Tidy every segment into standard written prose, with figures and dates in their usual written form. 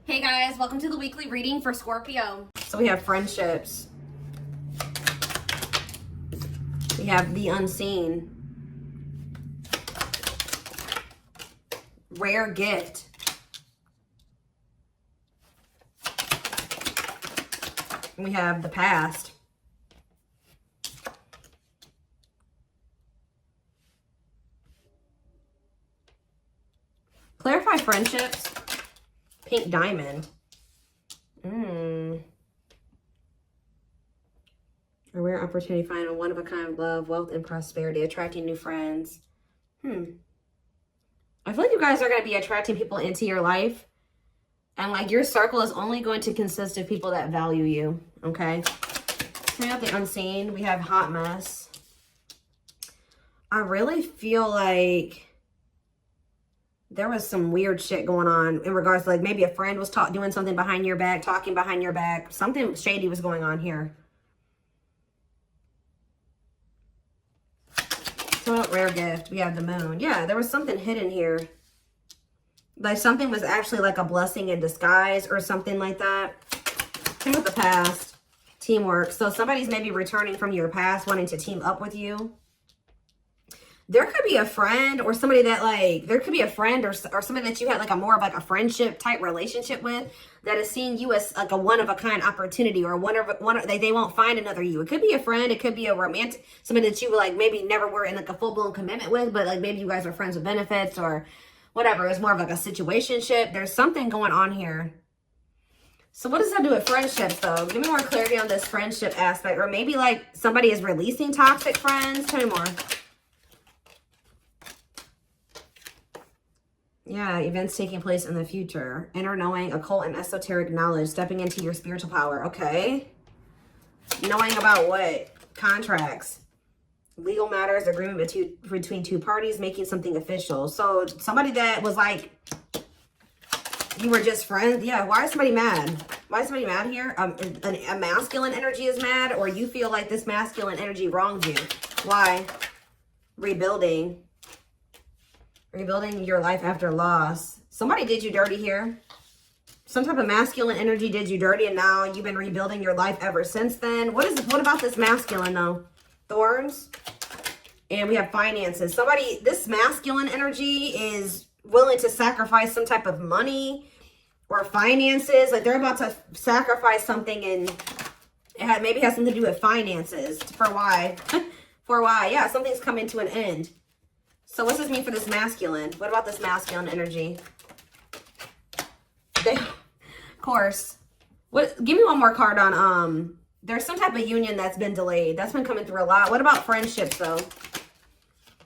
Hey guys, welcome to the weekly reading for Scorpio. So we have friendships. We have the unseen. Rare gift. We have the past. Clarify friendships. Pink diamond. A rare opportunity to find a one-of-a-kind love, wealth, and prosperity. Attracting new friends. I feel like you guys are going to be attracting people into your life. And like your circle is only going to consist of people that value you. Okay. So we have the unseen. We have hot mess. I really feel like there was some weird shit going on in regards to like maybe a friend was doing something behind your back, talking behind your back. Something shady was going on here. So rare gift. We have the moon. Yeah, there was something hidden here. Like something was actually like a blessing in disguise or something like that. Same with the past. Teamwork. So somebody's maybe returning from your past, wanting to team up with you. There could be a friend or somebody that like, there could be a friend or somebody that you had like a more of like a friendship type relationship with that is seeing you as like a one-of-a-kind opportunity or they won't find another you. It could be a friend. It could be a romantic, somebody that you like maybe never were in like a full-blown commitment with, but like maybe you guys are friends with benefits or whatever. It's more of like a situationship. There's something going on here. So what does that do with friendships though? Give me more clarity on this friendship aspect. Or maybe like somebody is releasing toxic friends. Tell me more. Yeah, events taking place in the future. Inner knowing, occult and esoteric knowledge. Stepping into your spiritual power. Okay. Knowing about what? Contracts. Legal matters. Agreement between two parties. Making something official. So somebody that was like, you were just friends. Yeah, why is somebody mad? Why is somebody mad here? A masculine energy is mad, or you feel like this masculine energy wronged you. Why? Rebuilding. Rebuilding your life after loss. Somebody did you dirty here. Some type of masculine energy did you dirty, and now you've been rebuilding your life ever since then. What about this masculine though? Thorns. And we have finances. Somebody, this masculine energy is willing to sacrifice some type of money or finances. Like they're about to sacrifice something, and it maybe has something to do with finances. For why? For why? Yeah, something's coming to an end. So what's this mean for this masculine? What about this masculine energy? Of course. Give me one more card on, there's some type of union that's been delayed. That's been coming through a lot. What about friendships though?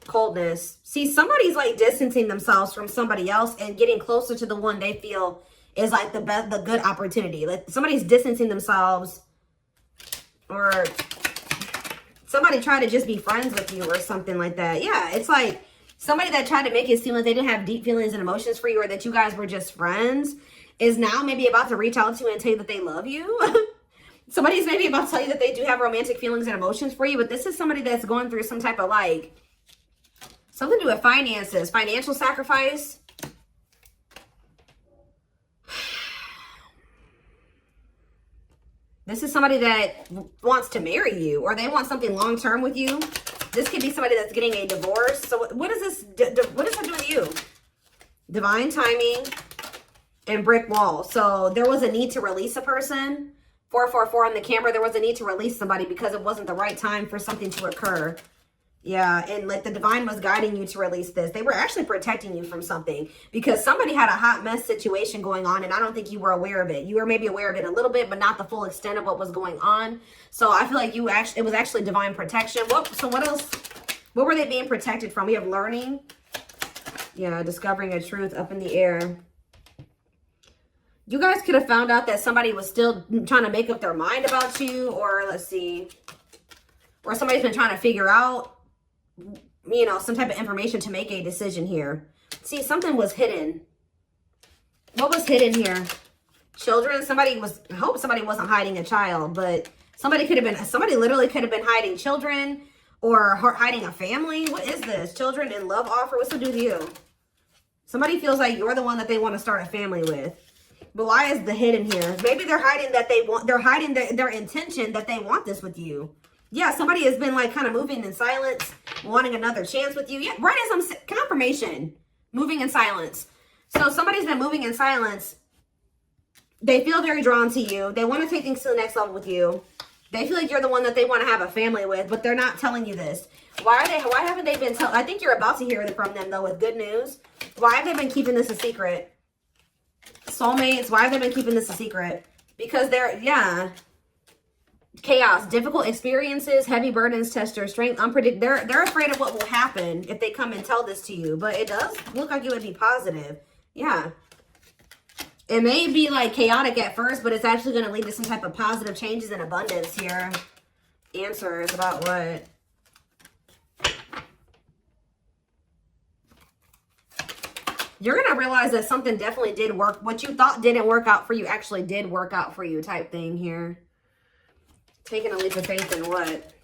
Coldness. See, somebody's like distancing themselves from somebody else and getting closer to the one they feel is like the good opportunity. Like somebody's distancing themselves, or somebody tried to just be friends with you or something like that. Yeah, it's like somebody that tried to make it seem like they didn't have deep feelings and emotions for you, or that you guys were just friends, is now maybe about to reach out to you and tell you that they love you. Somebody's maybe about to tell you that they do have romantic feelings and emotions for you, but this is somebody that's going through some type of like, something to do with finances, financial sacrifice. This is somebody that wants to marry you, or they want something long-term with you. This could be somebody that's getting a divorce. So what does this, what does that do with you? Divine timing and brick wall. So there was a need to release a person. 444 on the camera. There was a need to release somebody because it wasn't the right time for something to occur. Yeah, and like the divine was guiding you to release this. They were actually protecting you from something because somebody had a hot mess situation going on, and I don't think you were aware of it. You were maybe aware of it a little bit, but not the full extent of what was going on. So I feel like it was actually divine protection. So what else? What were they being protected from? We have learning. Yeah, discovering a truth up in the air. You guys could have found out that somebody was still trying to make up their mind about you, or let's see, or somebody's been trying to figure out, you know, some type of information to make a decision here. See, something was hidden. What was hidden here? Children. I hope somebody wasn't hiding a child, but somebody literally could have been hiding children or hiding a family. What is this? Children in love offer. What's to do with you? Somebody feels like you're the one that they want to start a family with. But why is the hidden here? Maybe they're hiding that they're hiding their intention that they want this with you. Yeah, somebody has been like kind of moving in silence, wanting another chance with you. Yeah, right as I'm confirmation, moving in silence. So somebody's been moving in silence. They feel very drawn to you. They want to take things to the next level with you. They feel like you're the one that they want to have a family with, but they're not telling you this. Why haven't they been I think you're about to hear it from them though with good news. Why have they been keeping this a secret? Soulmates, why have they been keeping this a secret? Because chaos, difficult experiences, heavy burdens, test your strength, they're afraid of what will happen if they come and tell this to you. But it does look like it would be positive. Yeah. It may be like chaotic at first, but it's actually going to lead to some type of positive changes and abundance here. Answers about what? You're going to realize that something definitely did work. What you thought didn't work out for you actually did work out for you type thing here. Taking a leap of faith in what?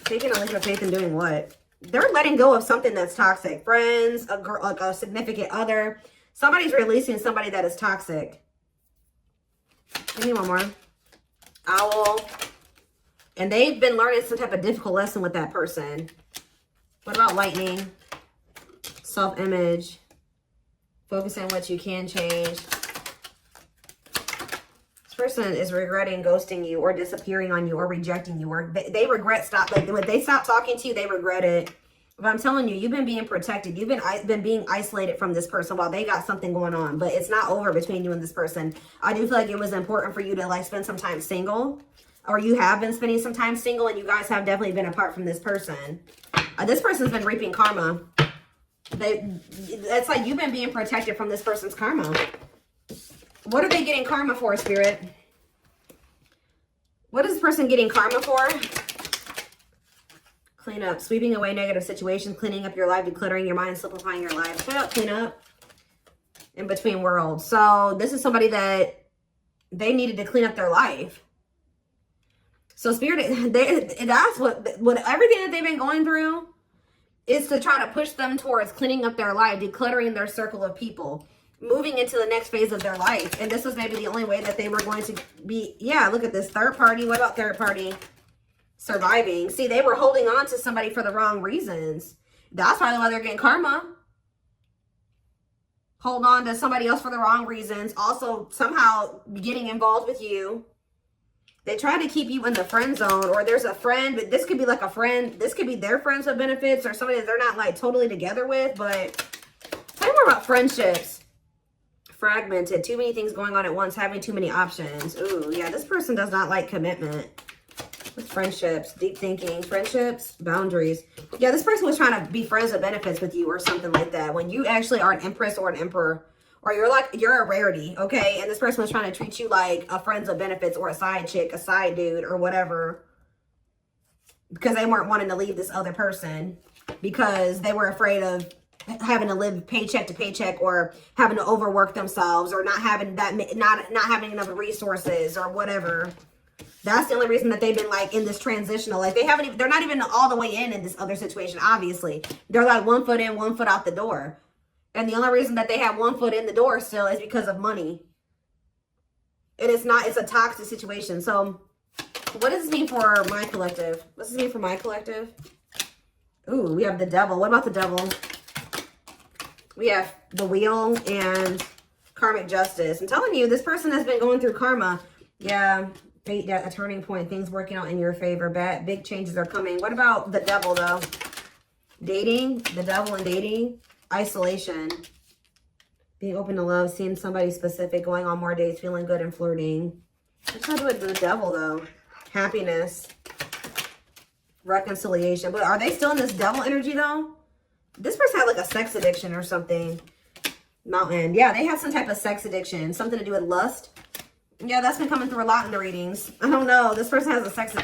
Taking a leap of faith in doing what? They're letting go of something that's toxic. Friends, a girl, like a significant other. Somebody's releasing somebody that is toxic. Give me one more. Owl. And they've been learning some type of difficult lesson with that person. What about lightning? Self-image. Focus on what you can change. This person is regretting ghosting you or disappearing on you or rejecting you. Or they regret when they stop talking to you, they regret it. But I'm telling you, you've been being protected. You've been being isolated from this person while they got something going on. But it's not over between you and this person. I do feel like it was important for you to like spend some time single. Or you have been spending some time single and you guys have definitely been apart from this person. This person's been reaping karma. It's like you've been being protected from this person's karma. What are they getting karma for, Spirit? What is this person getting karma for? Clean up. Sweeping away negative situations. Cleaning up your life. Decluttering your mind. Simplifying your life. Clean up. In between worlds. So this is somebody that they needed to clean up their life. So Spirit, that's what everything that they've been going through is to try to push them towards cleaning up their life, decluttering their circle of people, moving into the next phase of their life. And this was maybe the only way that they were going to be, yeah, look at this third party. What about third party? Surviving. See, they were holding on to somebody for the wrong reasons. That's probably why they're getting karma. Hold on to somebody else for the wrong reasons. Also, somehow getting involved with you. They try to keep you in the friend zone, or there's a friend, but this could be like a friend. This could be their friends with benefits or somebody that they're not like totally together with. But tell me more about friendships. Fragmented. Too many things going on at once. Having too many options. Ooh, yeah. This person does not like commitment. With friendships. Deep thinking. Friendships. Boundaries. Yeah, this person was trying to be friends with benefits with you or something like that. When you actually are an empress or an emperor. Or you're a rarity, okay? And this person was trying to treat you like a friends of benefits or a side chick, a side dude, or whatever. Because they weren't wanting to leave this other person. Because they were afraid of having to live paycheck to paycheck or having to overwork themselves or not having not having enough resources or whatever. That's the only reason that they've been like in this transitional. Like they're not even all the way in this other situation, obviously. They're like 1 foot in, 1 foot out the door. And the only reason that they have 1 foot in the door still is because of money. And it's a toxic situation. So what does this mean for my collective? What does this mean for my collective? Ooh, we have the devil. What about the devil? We have the wheel and karmic justice. I'm telling you, this person has been going through karma. Yeah, fate, a turning point, things working out in your favor. Big changes are coming. What about the devil though? Dating, the devil and dating. Isolation, being open to love, seeing somebody specific, going on more dates, feeling good and flirting. What's that with the devil though? Happiness, reconciliation. But are they still in this devil energy though? This person had like a sex addiction or something. Mountain. Yeah, they have some type of sex addiction. Something to do with lust. Yeah, that's been coming through a lot in the readings. I don't know. This person has a sex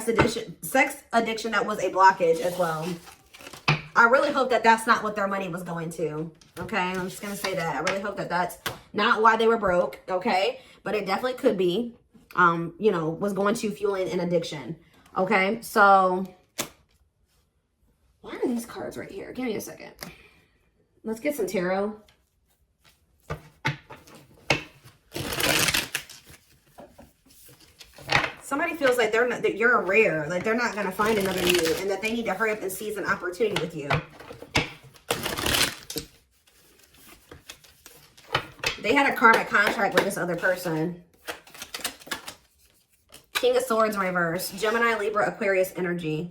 addiction that was a blockage as well. I really hope that that's not what their money was going to. Okay, I'm just going to say that. I really hope that that's not why they were broke. Okay, but it definitely could be, you know, was going to fueling an addiction. Okay, so why are these cards right here? Give me a second. Let's get some tarot. Somebody feels like they're not, that you're a rare, like they're not going to find another you, and that they need to hurry up and seize an opportunity with you. They had a karmic contract with this other person. King of Swords in reverse. Gemini, Libra, Aquarius energy.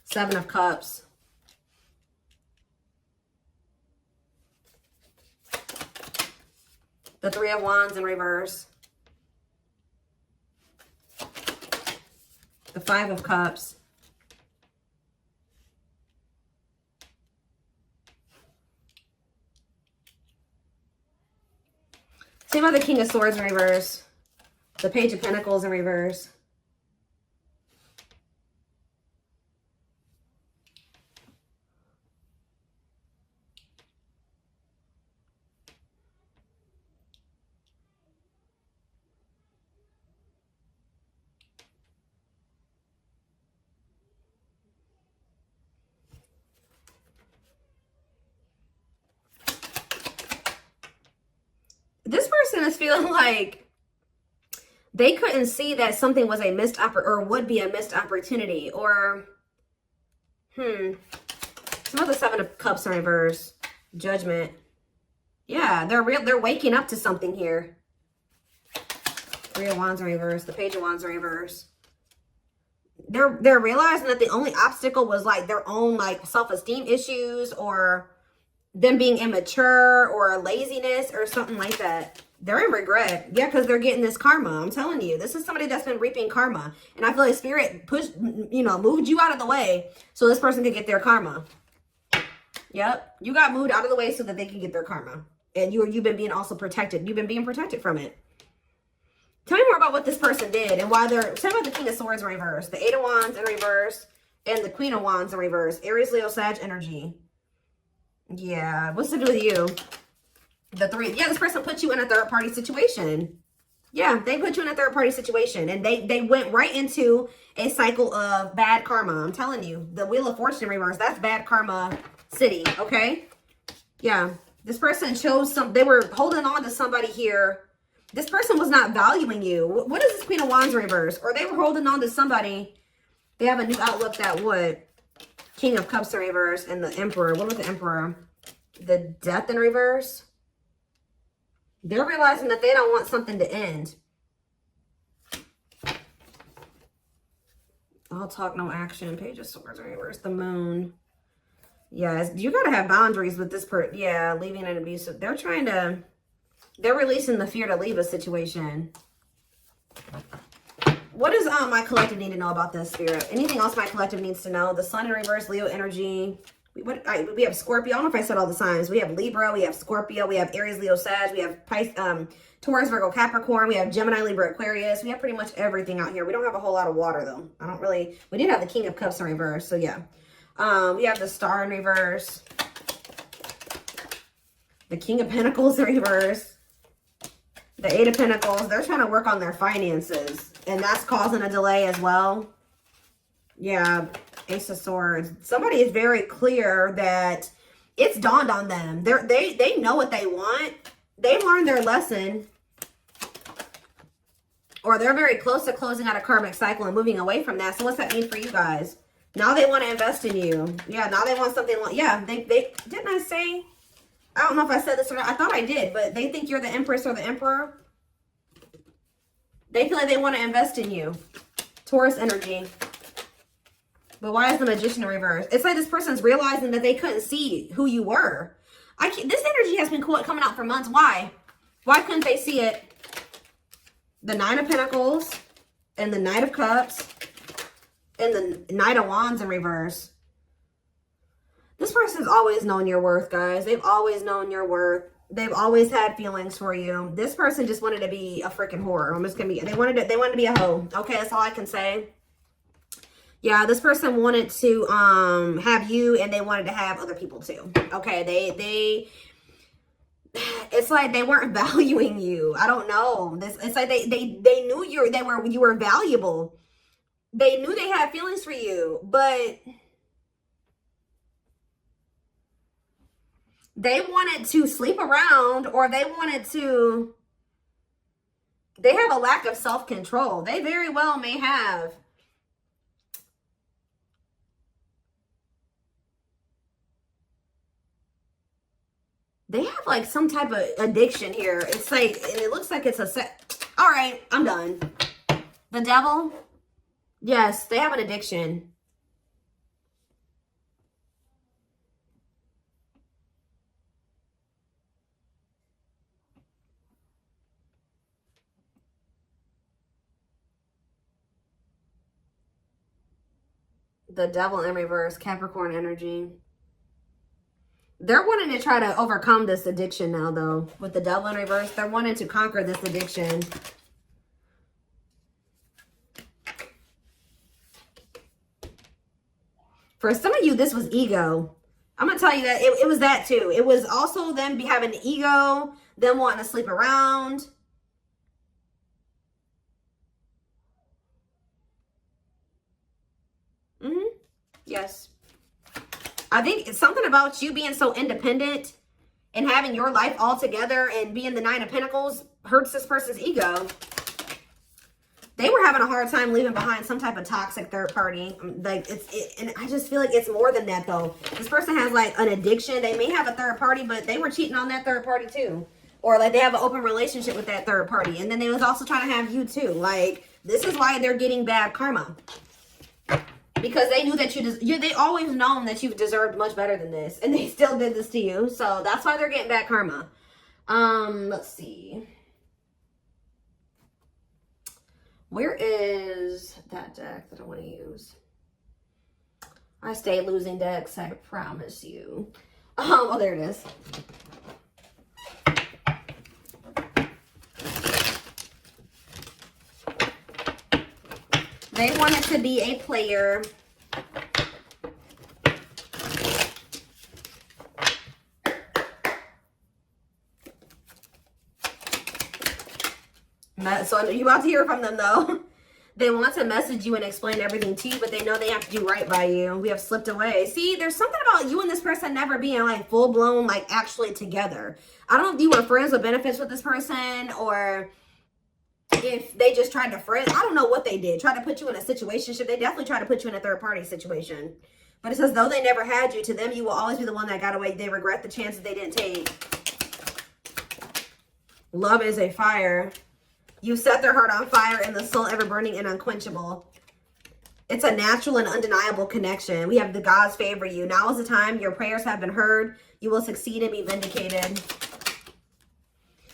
7 of Cups. The 3 of Wands in reverse. The 5 of Cups. Same about the King of Swords in reverse. The Page of Pentacles in reverse. This person is feeling like they couldn't see that something was a missed or would be a missed opportunity, or some of the 7 of Cups in reverse. Judgment. Yeah, they're waking up to something here. 3 of Wands in reverse. The Page of Wands in reverse. They're realizing that the only obstacle was like their own like self-esteem issues, or them being immature, or laziness, or something like that. They're in regret. Yeah, because they're getting this karma. I'm telling you, this is somebody that's been reaping karma. And I feel like Spirit moved you out of the way so this person could get their karma. Yep. You got moved out of the way so that they can get their karma. And you've been being also protected. You've been being protected from it. Tell me more about what this person did and why they're... Tell me about the King of Swords in reverse. The 8 of Wands in reverse. And the Queen of Wands in reverse. Aries, Leo, Sag energy. Yeah. What's to do with you? The 3. Yeah, this person put you in a third-party situation. Yeah, they put you in a third-party situation. And they went right into a cycle of bad karma. I'm telling you. The Wheel of Fortune in reverse. That's bad karma city. Okay? Yeah. This person chose they were holding on to somebody here. This person was not valuing you. What is this Queen of Wands in reverse? Or they were holding on to somebody. They have a new outlook that would. King of Cups in reverse and the Emperor. What was the Emperor? The Death in reverse. They're realizing that they don't want something to end. All talk, no action. Page of Swords in reverse. The Moon. Yes, you got to have boundaries with this person. Yeah, leaving an abusive. They're releasing the fear to leave a situation. What does my collective need to know about this, Spirit? Anything else my collective needs to know? The Sun in reverse, Leo energy. We have Scorpio. I don't know if I said all the signs. We have Libra, we have Scorpio, we have Aries, Leo, Sag, we have Taurus, Virgo, Capricorn, we have Gemini, Libra, Aquarius. We have pretty much everything out here. We don't have a whole lot of water though. We did have the King of Cups in reverse, so yeah. We have the Star in reverse. The King of Pentacles in reverse. The 8 of Pentacles. They're trying to work on their finances, and that's causing a delay as well. Yeah. Ace of Swords. Somebody is very clear that it's dawned on them. They know what they want. They learned their lesson. Or they're very close to closing out a karmic cycle and moving away from that. So what's that mean for you guys? Now they want to invest in you. Yeah, now they want something. Yeah, they didn't I say? I don't know if I said this or not. I thought I did, but they think you're the Empress or the Emperor. They feel like they want to invest in you. Taurus energy. But why is the Magician in reverse? It's like this person's realizing that they couldn't see who you were. This energy has been coming out for months. Why? Why couldn't they see it? The 9 of Pentacles and the Knight of Cups and the Knight of Wands in reverse. This person's always known your worth, guys. They've always known your worth. They've always had feelings for you. This person just wanted to be a freaking whore. They wanted to be a hoe. Okay, that's all I can say. Yeah, this person wanted to have you, and they wanted to have other people too. Okay, it's like they weren't valuing you. I don't know. It's like they knew you were valuable. They knew they had feelings for you, but They wanted to sleep around, or they wanted to, they have a lack of self-control. They very well may have. They have like some type of addiction here. It's like, and it looks like it's a set. All right, I'm done. The devil. Yes, they have an addiction. The devil in reverse, Capricorn energy. They're wanting to try to overcome this addiction now, though. With the devil in reverse, they're wanting to conquer this addiction. For some of you, this was ego. I'm going to tell you that it was that too. It was also them having ego, them wanting to sleep around. Yes. I think it's something about you being so independent and having your life all together and being the Nine of Pentacles hurts this person's ego. They were having a hard time leaving behind some type of toxic third party. Like and I just feel like it's more than that though. This person has like an addiction. They may have a third party, but they were cheating on that third party too. Or like they have an open relationship with that third party. And then they was also trying to have you too. Like this is why they're getting bad karma. Because they knew that they always known that you deserved much better than this. And they still did this to you. So that's why they're getting bad karma. Let's see. Where is that deck that I want to use? I stay losing decks, I promise you. Oh, there it is. They wanted to be a player. So you're about to hear from them though. They want to message you and explain everything to you, but they know they have to do right by you. We have slipped away. See, there's something about you and this person never being like full blown, like actually together. I don't know if you were friends with benefits with this person or if they just tried to friend. I don't know what they did. Try to put you in a situationship. They definitely tried to put you in a third party situation. But it says, though they never had you, to them, you will always be the one that got away. They regret the chances they didn't take. Love is a fire. You set their heart on fire and the soul ever burning and unquenchable. It's a natural and undeniable connection. We have the gods favor you. Now is the time. Your prayers have been heard. You will succeed and be vindicated.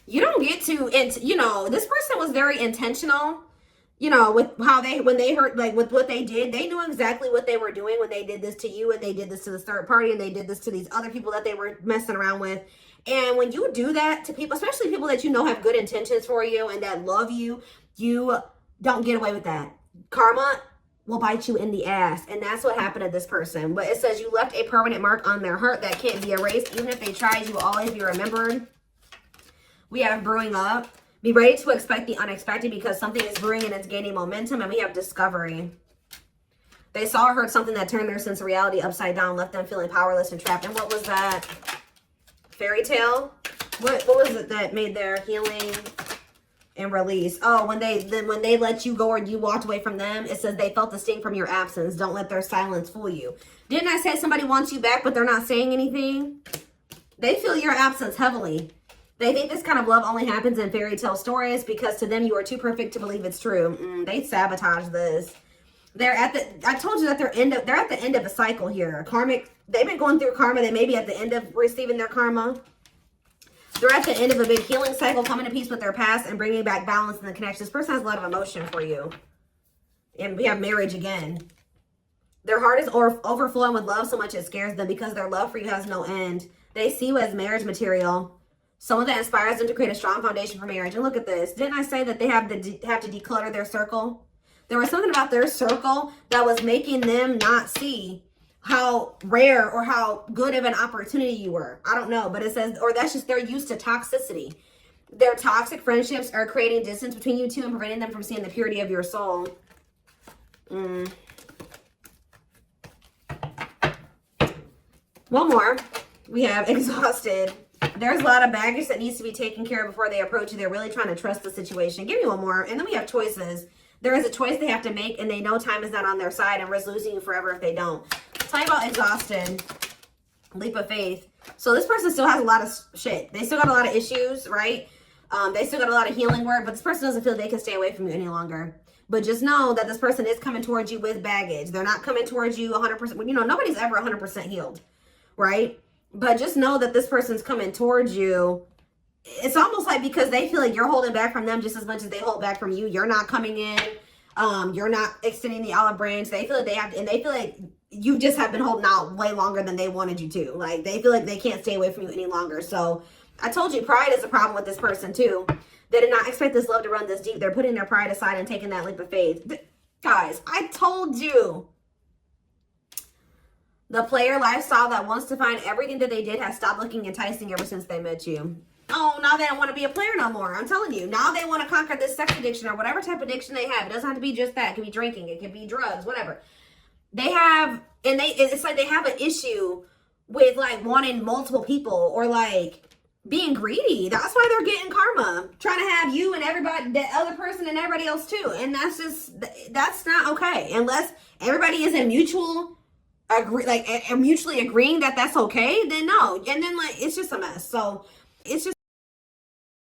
You don't get to, you know, this person was very intentional, you know, with how when they heard, like with what they did, they knew exactly what they were doing when they did this to you and they did this to the third party and they did this to these other people that they were messing around with. And when you do that to people, especially people that you know have good intentions for you and that love you, you don't get away with that. Karma will bite you in the ass. And that's what happened to this person. But it says you left a permanent mark on their heart that can't be erased. Even if they tried, you will always be remembered. We have brewing up. Be ready to expect the unexpected because something is brewing and it's gaining momentum. And we have discovery. They saw or heard something that turned their sense of reality upside down, left them feeling powerless and trapped. And what was that? Fairy tale? What was it that made their healing and release? Oh, when they let you go or you walked away from them, it says they felt the sting from your absence. Don't let their silence fool you. Didn't I say somebody wants you back, but they're not saying anything? They feel your absence heavily. They think this kind of love only happens in fairy tale stories because to them you are too perfect to believe it's true. They sabotage this. I told you that they're at the end of a cycle here. Karmic, they've been going through karma. They may be at the end of receiving their karma. They're at the end of a big healing cycle, coming to peace with their past and bringing back balance in the connection. This person has a lot of emotion for you. And we have marriage again. Their heart is overflowing with love so much it scares them because their love for you has no end. They see you as marriage material. Someone that inspires them to create a strong foundation for marriage. And look at this. Didn't I say that they have to declutter their circle? There was something about their circle that was making them not see how rare or how good of an opportunity you were. I don't know, but it says, or that's just they're used to toxicity. Their toxic friendships are creating distance between you two and preventing them from seeing the purity of your soul. One more. We have exhausted. There's a lot of baggage that needs to be taken care of before they approach you. They're really trying to trust the situation. Give me one more. And then we have choices. There is a choice they have to make, and they know time is not on their side and risk losing you forever if they don't. Tell you about exhausted. Leap of faith. So this person still has a lot of shit. They still got a lot of issues, right? They still got a lot of healing work, but this person doesn't feel they can stay away from you any longer. But just know that this person is coming towards you with baggage. They're not coming towards you 100%. You know, nobody's ever 100% healed, right? But just know that this person's coming towards you. It's almost like because they feel like you're holding back from them just as much as they hold back from you. You're not coming in. You're not extending the olive branch. They feel like they have to, and they feel like you just have been holding out way longer than they wanted you to. Like, they feel like they can't stay away from you any longer. So I told you, pride is a problem with this person too. They did not expect this love to run this deep. They're putting their pride aside and taking that leap of faith. Guys, I told you. The player lifestyle that wants to find everything that they did has stopped looking enticing ever since they met you. Oh, now they don't want to be a player no more. I'm telling you. Now they want to conquer this sex addiction or whatever type of addiction they have. It doesn't have to be just that. It can be drinking. It can be drugs, whatever. They have, and it's like they have an issue with like wanting multiple people or like being greedy. That's why they're getting karma. Trying to have you and everybody, the other person and everybody else too. And that's just, that's not okay. Unless everybody is in mutual mutually agreeing that that's okay, then no. And then like, it's just a mess. So it's just